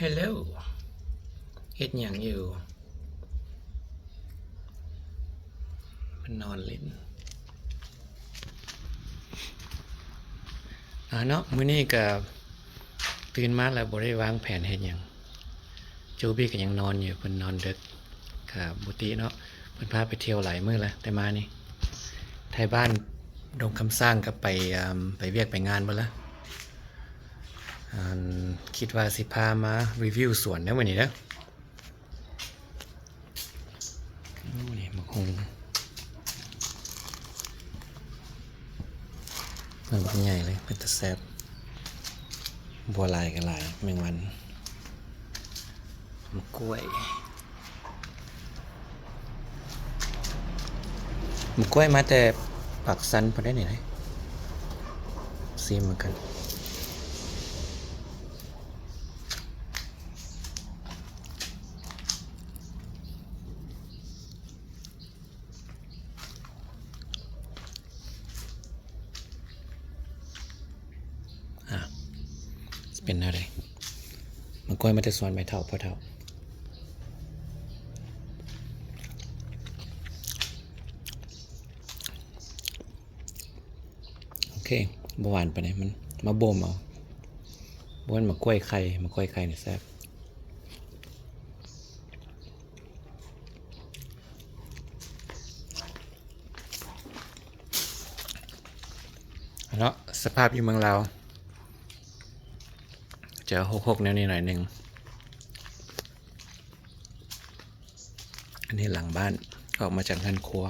ฮัลโหลเฮ็ดหยังอยู่มันนอนเล่นเนาะมื้อนี้ก็ตื่นมาแล้วบ่ได้วางแผนเฮ็ดหยังจูบี้ก็ยังนอนอยู่เพิ่นนอนดึกก็บ่ติเนาะเพิ่นพาไปเที่ยวหลายมื้อแล้วแต่มานี่ไทบ้านดงคำสร้างก็ไปเวียกไปงานเบิดแล้วคิดว่าสิพามารีวิวสวนเด้อมื้อนี้เด้อนี่มักฮุงมันใหญ่เลยเป็นตะแซ่บบัวลายก็หลายแมงวันมะกล้วยมาแต่ปักสันพอได้ไหนซีเหมือนกันเป็นอะไรมะกล้วยมาแต่สวนใบเท่าพ่อเท่าโอเคบหวานไปไหนมันมาบ่มเอาบ้วนมะกล้วยไข่เนี่ยแซ่บเนาะสภาพอยู่เมืองเราจะหกแนวนี้หน่อยหนึ่งอันนี้หลังบ้านออกมาจากงานครัว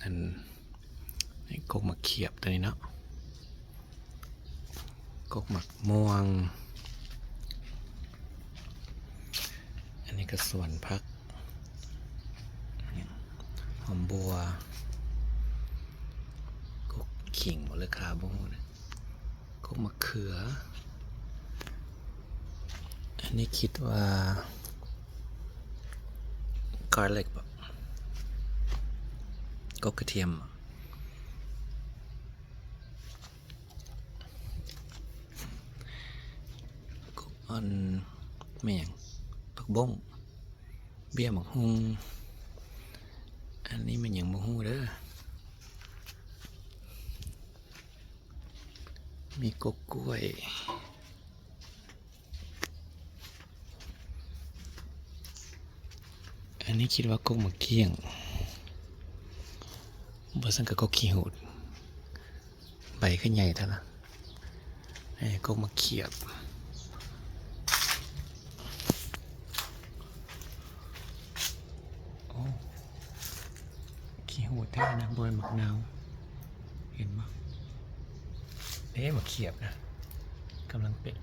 นั่นกกหมักเขียบตัวนี้เนาะกกหมักม่วงอันนี้ก็ส่วนพักหอมบัวกกขิงหมดเลยคาโบนะกกมะเขืออันนี้คิดว่า garlic แบบกกกระเทียมกกอ่อนแม่งผักบ้งเบี้ยหมักฮุงอันนี้มันยังบ่ฮู้เด้อมีกกกล้วยอันนี้คิดว่ากกมะเกี้ยงบ่ซั่นก็กกขี้หูดใบขึ้นใหญ่เท่าล่ะกกมะเขียบโอ้ขี้หูดแท้นะบ่เป็นหมักนาวเห็นบ่มะเขียบนะกำลังเป็น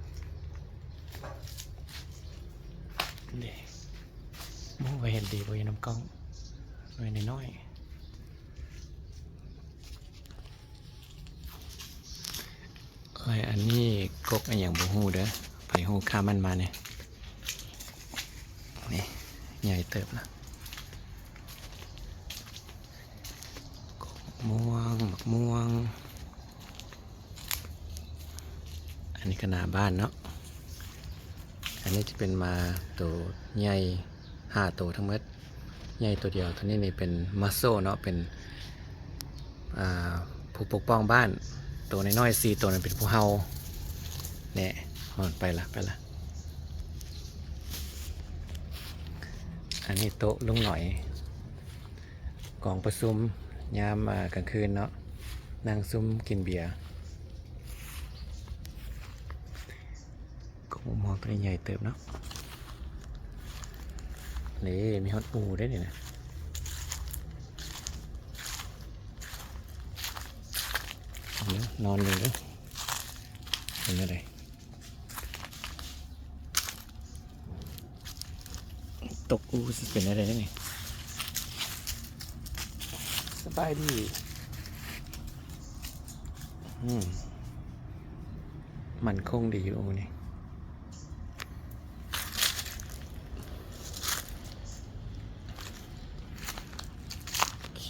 เด้มูไปเห็นดีบ่อยู่น้ำกล้องไว้น้อยอันนี้กกอันอย่างบ่ฮู้เด้อไปฮู้ข้ามันมาเนี่ยนี่ใหญ่เติบนะกกม่วงหมักม่วงอันนี้ก็หน้าบ้านเนาะอันนี้จะเป็นมาตัวใหญ่5ตัวทั้งหมดใหญ่ตัวเดียวตัวนี้นี่เป็นมัสโซเนาะเป็นผู้ปกป้องบ้านตัวน้อยๆ4ตัวนั้นเป็นผู้เฮาเนี่ยมันไปละอันนี้โต๊ะลุงหน่อยกองประชุมยามกลางคืนเนาะนั่งซุ่มกินเบียร์ก็มองตัวนี้ใหญ่เติบเนาะนี่มีฮอตปูได้เนี่ยนะนอนอยู่ด้วยเป็นอะไรตกอูเป็นอะไรได้นี่สบายดีมันคงดีอยู่นี่โอเค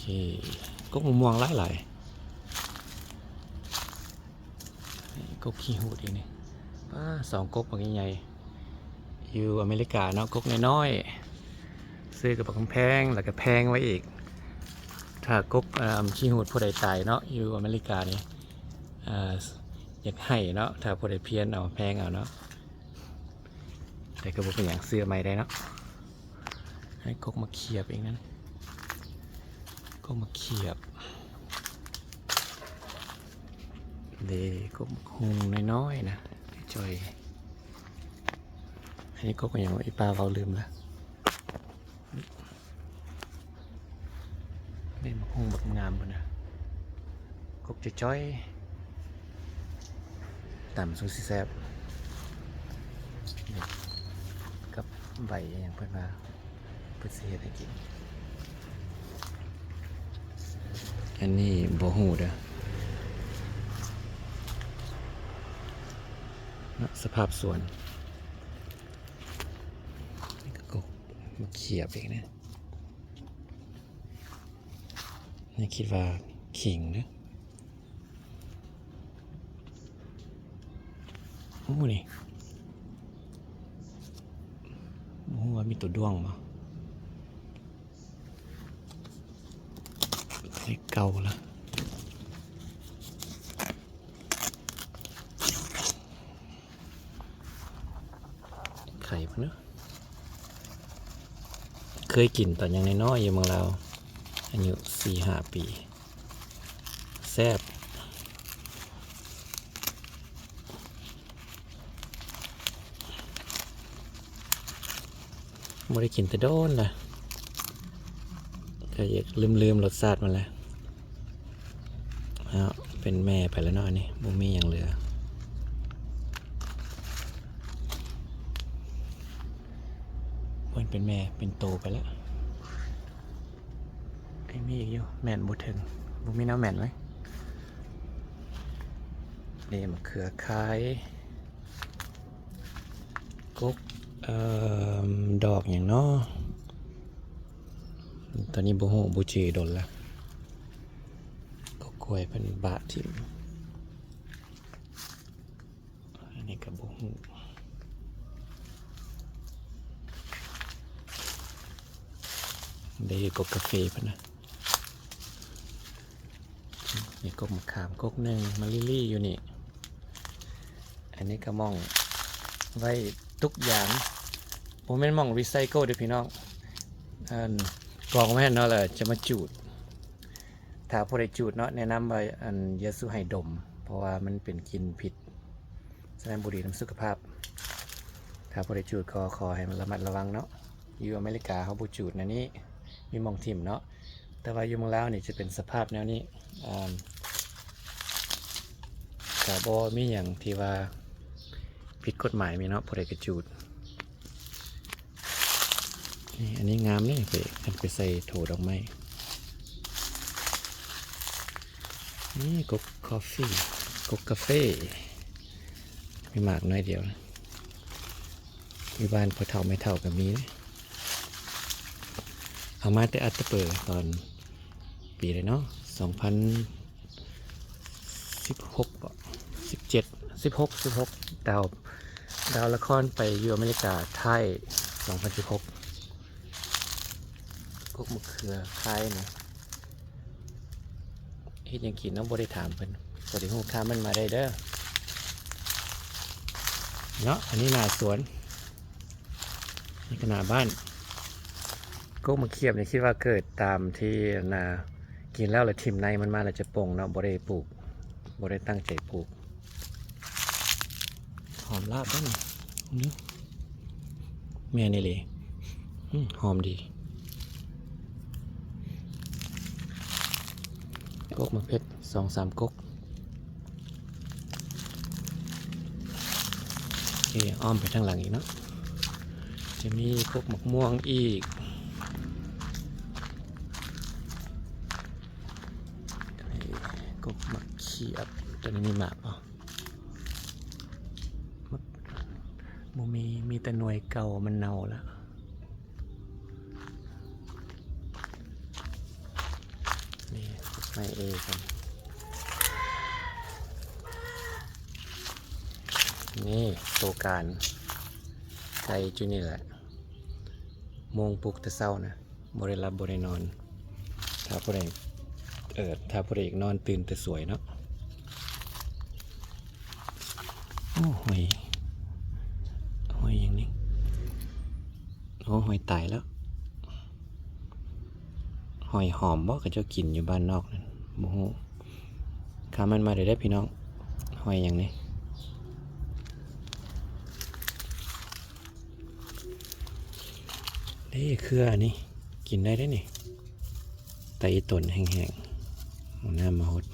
ก็ม่วงหลาย กขี้หูดอีกนี่ป้าสองกกปักใหญ่ๆอยู่อเมริกาเนาะกกน้อยๆซื้อกับปักแพงแล้วก็แพงไว้อีกถ้ากกขี้หูดผู้ใดตายเนาะอยู่อเมริกานี่อยากให้เนาะถ้าผู้ใดเพี้ยนเอาแพงเอาเนาะแต่ก็บอกเป็นอย่างเสื้อใหม่ได้เนาะให้กกมาเขียบเองนั้นกกมาเขียบเด็กกหุงน้อยๆนะจอยอันนี้กกอย่างไอปลาเราลืมละเล่นมาหุงแบบงามปุ่นนะกกจะจ้อยต่ำสุดสิแซบกับใบอย่างเพื่อนมาเพื่อเสียให้กินอันนี้บ่หูเด้อสภาพสวนนี่ก็กกมาเขียบเองนะนี่คิดว่าขิงนะโอ้นี่โอ้ว่ามีตัวด้วงมาเก่าละไข่พะเนอะเคยกินตอนยังน้อยๆอยู่เมืองเราอายุ4-5 ปีแซ่บไม่ได้กินแต่โดนล่ะก็อยากลืมรสชาติมันแล้วเป็นแม่ไปแล้วเนาะนี่บ่มีอย่างเหลือมันเป็นแม่เป็นโตไปแล้วไอ้มีอีกอยู่แม่นบ่ถึงบ่มีน้ำแม่นไหมนี่มะเขือคายกกดอกอย่างเนาะตอนนี้บ่ฮู้บ่จื้อดนละก็กล้วยเป็นบะทิ่มอันนี้ก็บ่ฮู้ได้กกกาแฟพุ่นนะนี่กกมะขามกกหนึ่งมะลิลี่อยู่นี่อันนี้ก็มองไว้ทุกอย่างผมเป็นมองรีไซเคิลเด้อพี่น้องกองแม่นเนาะแหละจะมาจูดถ้าผู้ใดจูดเนาะแนะนำว่าอยาสูให้ดมเพราะว่ามันเป็นกลิ่นผิดแสดงบุหรี่น้ำสุขภาพถ้าผู้ใดจูดก็ขอให้มันระมัดระวังเนาะอยู่อเมริกาเขาบูจูดนะนี่มีมองทิมเนาะแต่ว่าอยู่เมืองลาวนี่จะเป็นสภาพแนวนี้กาบอมีอย่างที่ว่าผิดกฎหมายมีเนาะผู้ใดกระจูดนี่อันนี้งามนี่ไปใส่โถดอกไม้นี่กกกาแฟกกกาแฟมีหมากน้อยเดียวนะมีบ้านพอเท่าไม่เท่ากับมีนะเอามาแต่อัตเตอร์ตอนปีเลยเนาะ2016 17 16ดาวละครไปอยู่อเมริกาไทย2016กกมะเขือคายนะเฮ็ดยังกินน้องบ่ได้ถามเพิ่นบ่ได้ฮู้ข่าวมันมาได้เด้อเนาะอันนี้หน้าสวนนี่ก็หน้าบ้านกกมะเขียบเนี่ยคิดว่าเกิดตามที่นากินแล้วแล้วทิ่มในมันมาแล้วจะป่งเนาะบ่ได้ปลูกบ่ได้ตั้งใจปลูกหอมลาบบ้างนี่แม่นี่เลยหอมดีกกมะเพชร2-3 กกอ้อมไปทางหลังอีกเนาะจะมีกกมะม่วงอีกกกมะเขียบตัวนี้มีหมากเปล่ามีแต่หน่วยเก่ามันเน่าแล้วนี่ไม่กัน นี่ตัวการไก่จุนี่แหละโมงปลุกแต่เช้านะบ่ได้รับบ่ได้นอนถ้าผู้ใดถ้าผู้ใดอีกนอนตื่นแต่สวยเนาะโอ้หอยอย่างนี้โอ้หอยตายแล้วหอยหอมบ่ก็เจ้ากินอยู่บ้านนอกนั่นบ่ฮู้ข้ามันมาได้พี่น้องหอยอย่างนี้นี่เครือนี่กินได้นี่ไตต้นแห้งๆเอาน้ำมาหด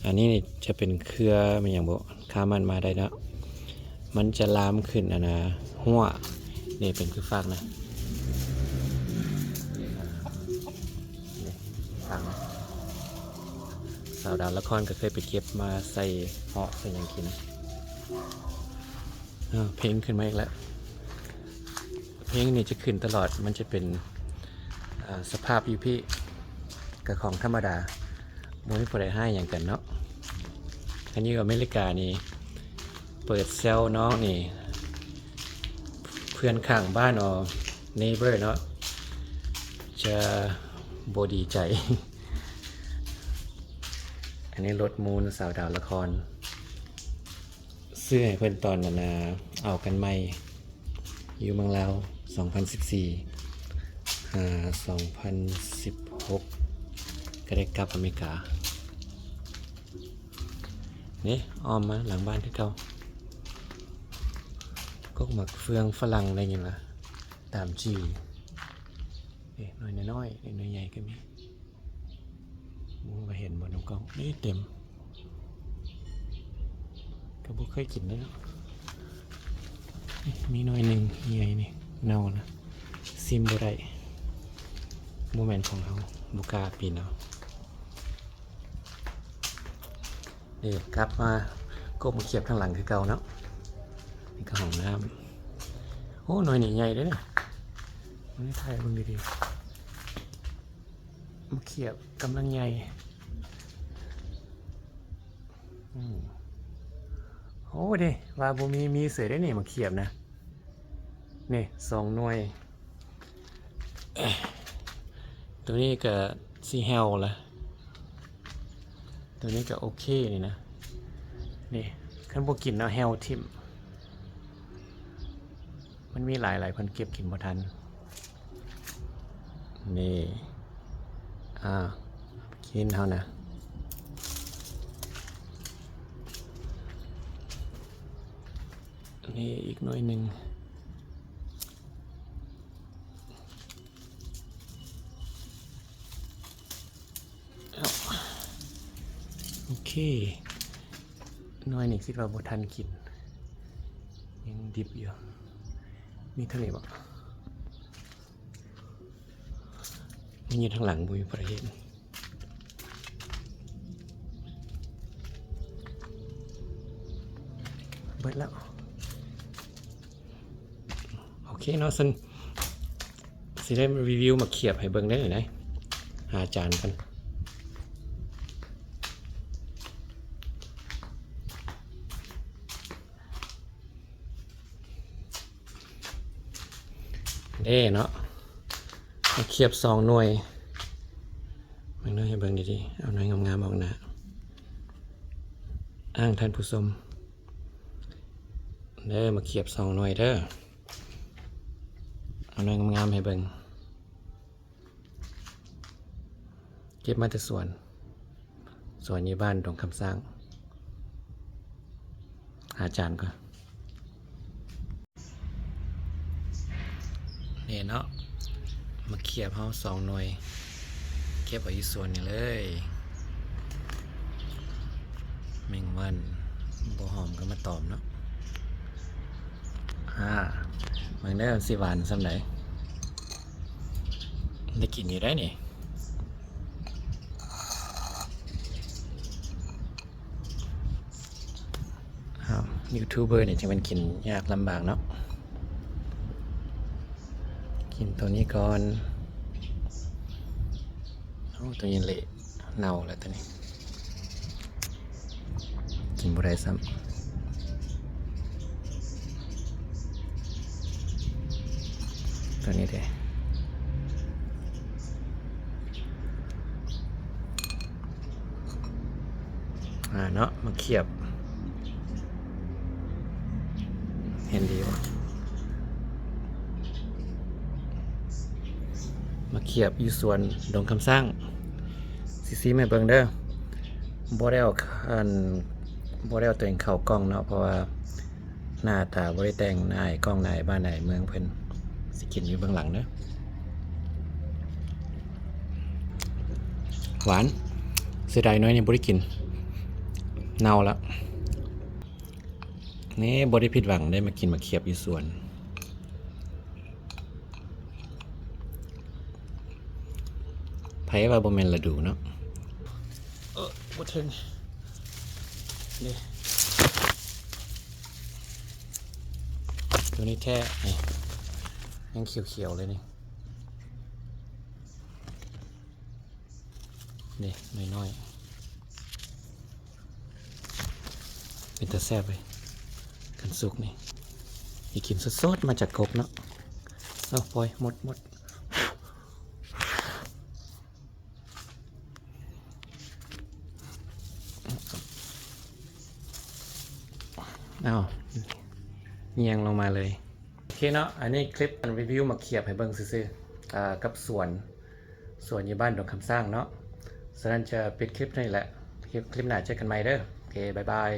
อันนี้นี่จะเป็นเครือมันอย่างบ่ข้ามันมาได้แล้วมันจะลามขึ้นนะหัวนี่เป็นคือฟากนะฟากนะสาวดาวละครก็เคยไปเก็บมาใส่เหาะเป็นอย่างกินเพลงขึ้นมาอีกแล้วเพลงนี่จะขึ้นตลอดมันจะเป็นสภาพอยู่พี่กับของธรรมดาโมนี่พอได้ให้อย่างกันเนาะอันนี้อเมริกานี่เปิดเซลน้องนี่เพื่อนข้างบ้านอ๋อเนเบอร์เนาะจะบดีใจ อันนี้รถมูลสาวดาวละครเสื้อให้เพื่อนตอนนั้นเอากันไม่อยู่เมืองลาว2014 2016ก็ได้กลับอเมริกานี่อ้อมมาหลังบ้านที่เก่าก็หมักเฟืองฝรั่งอะไรอย่างเงี้ยล่ะตามจีหน่อยน้อยหน่อยใหญ่ก็มีมูมาเห็นบนน้ำกล้องนี่เต็มก็บุเคยกินได้เนาะมีหน่อยหนึ่งใหญ่นี่เน่านะซิมบ่ได้โมเมนต์ของเขาบุกาปีนเอานี่กลับมาก็มาเขียบข้างหลังคือเก่าเนาะนี่ก็ห้องน้ำโอ้หน่อยนี่ใหญ่เลยเนี่ยนี่ถ่ายเบิ่งดีๆมาเขียบกำลังใหญ่โอ้ดิว่าบ่มีเสือได้นี่มาเขียบนะนี่2 หน่วยตัวนี้ก็ซีเฮลละตัวนี้ก็โอเคนี่นะนี่ขั้นพวกกินเนาะเฮลทิมมันมีหลายคนเก็บกินบ่ทันนี่กินเท่านะนี่อีกหน่อยหนึ่งโอเคหน่อยนี่คิดว่าบ่ทันกินยังดิบอยู่มีทะเลบ่มันอยู่ทางหลังบุยประเทศเบิดแล้วโอเคเนาะสิได้รีวิวมาเขียบให้เบิ่งได้หน่อยนะหาจานกันเนาะมาเขียบ2 หน่วยมันน้อยให้เบิ่งดีๆเอาหน่วยงามๆออกนะอ้างท่านผู้ชมมาเขียบ2 หน่วยเอาหน่วยงามๆให้เบิ่งเก็บมาแต่สวนอยู่บ้านตรงคำสร้างหาจานก่อนนี่เนาะมาเขียบเฮา2 หน่วยเก็บไว้อยู่ส่วนนี้เลยแมงวันบ่หอมก็มาตอมเนาะมันได้สิหวานสำไหนได้กินอยู่ได้นี่ยูทูบเบอร์เนี่ยจะเป็นกินยากลำบากเนาะกินตัวนี้ก่อนตัวนี้เละเน่าแล้วตัวนี้กินบ่ได้ซ้ำ นี้แท้เนาะมาเขียบเห็นดีวะมาเขียบอยู่สวนดงคำสร้างซีแม่เบิ่งเด้อบ่ได้เอาบ่ได้เอาตัวเองเข้ากล้องเนาะเพราะว่าหน้าตาบ่ได้แต่งนายกล้องนายบ้านนายเมืองเพิ่นสิกินอยู่เบื้องหลังเด้อหวานเสียดายน้อยนี่บ่ได้กินเน่าแล้วนี่บ่ได้ผิดหวังได้มากินมาเขียบอยู่สวนไผว่าบ่แม่นฤดูเนาะบ่ถึงนี่ตัวนี้แท้นี่ยังเขียวๆเลยนี่นี่น้อยๆเป็นตาแซ่บเลยกันสุกนี่อีกินสดๆมาจากกบเนาะเอาปล่อยหมดเอาเงียงลงมาเลยโอเคเนาะอันนี้คลิปรีวิวมาเขียบให้เบิ่งซื่อๆกับสวนอยู่บ้านดงคำสร้างเนาะฉะนั้นจะปิดคลิปนี่แหละคลิปหน้าเจอกันใหม่เด้อโอเคบ๊ายบาย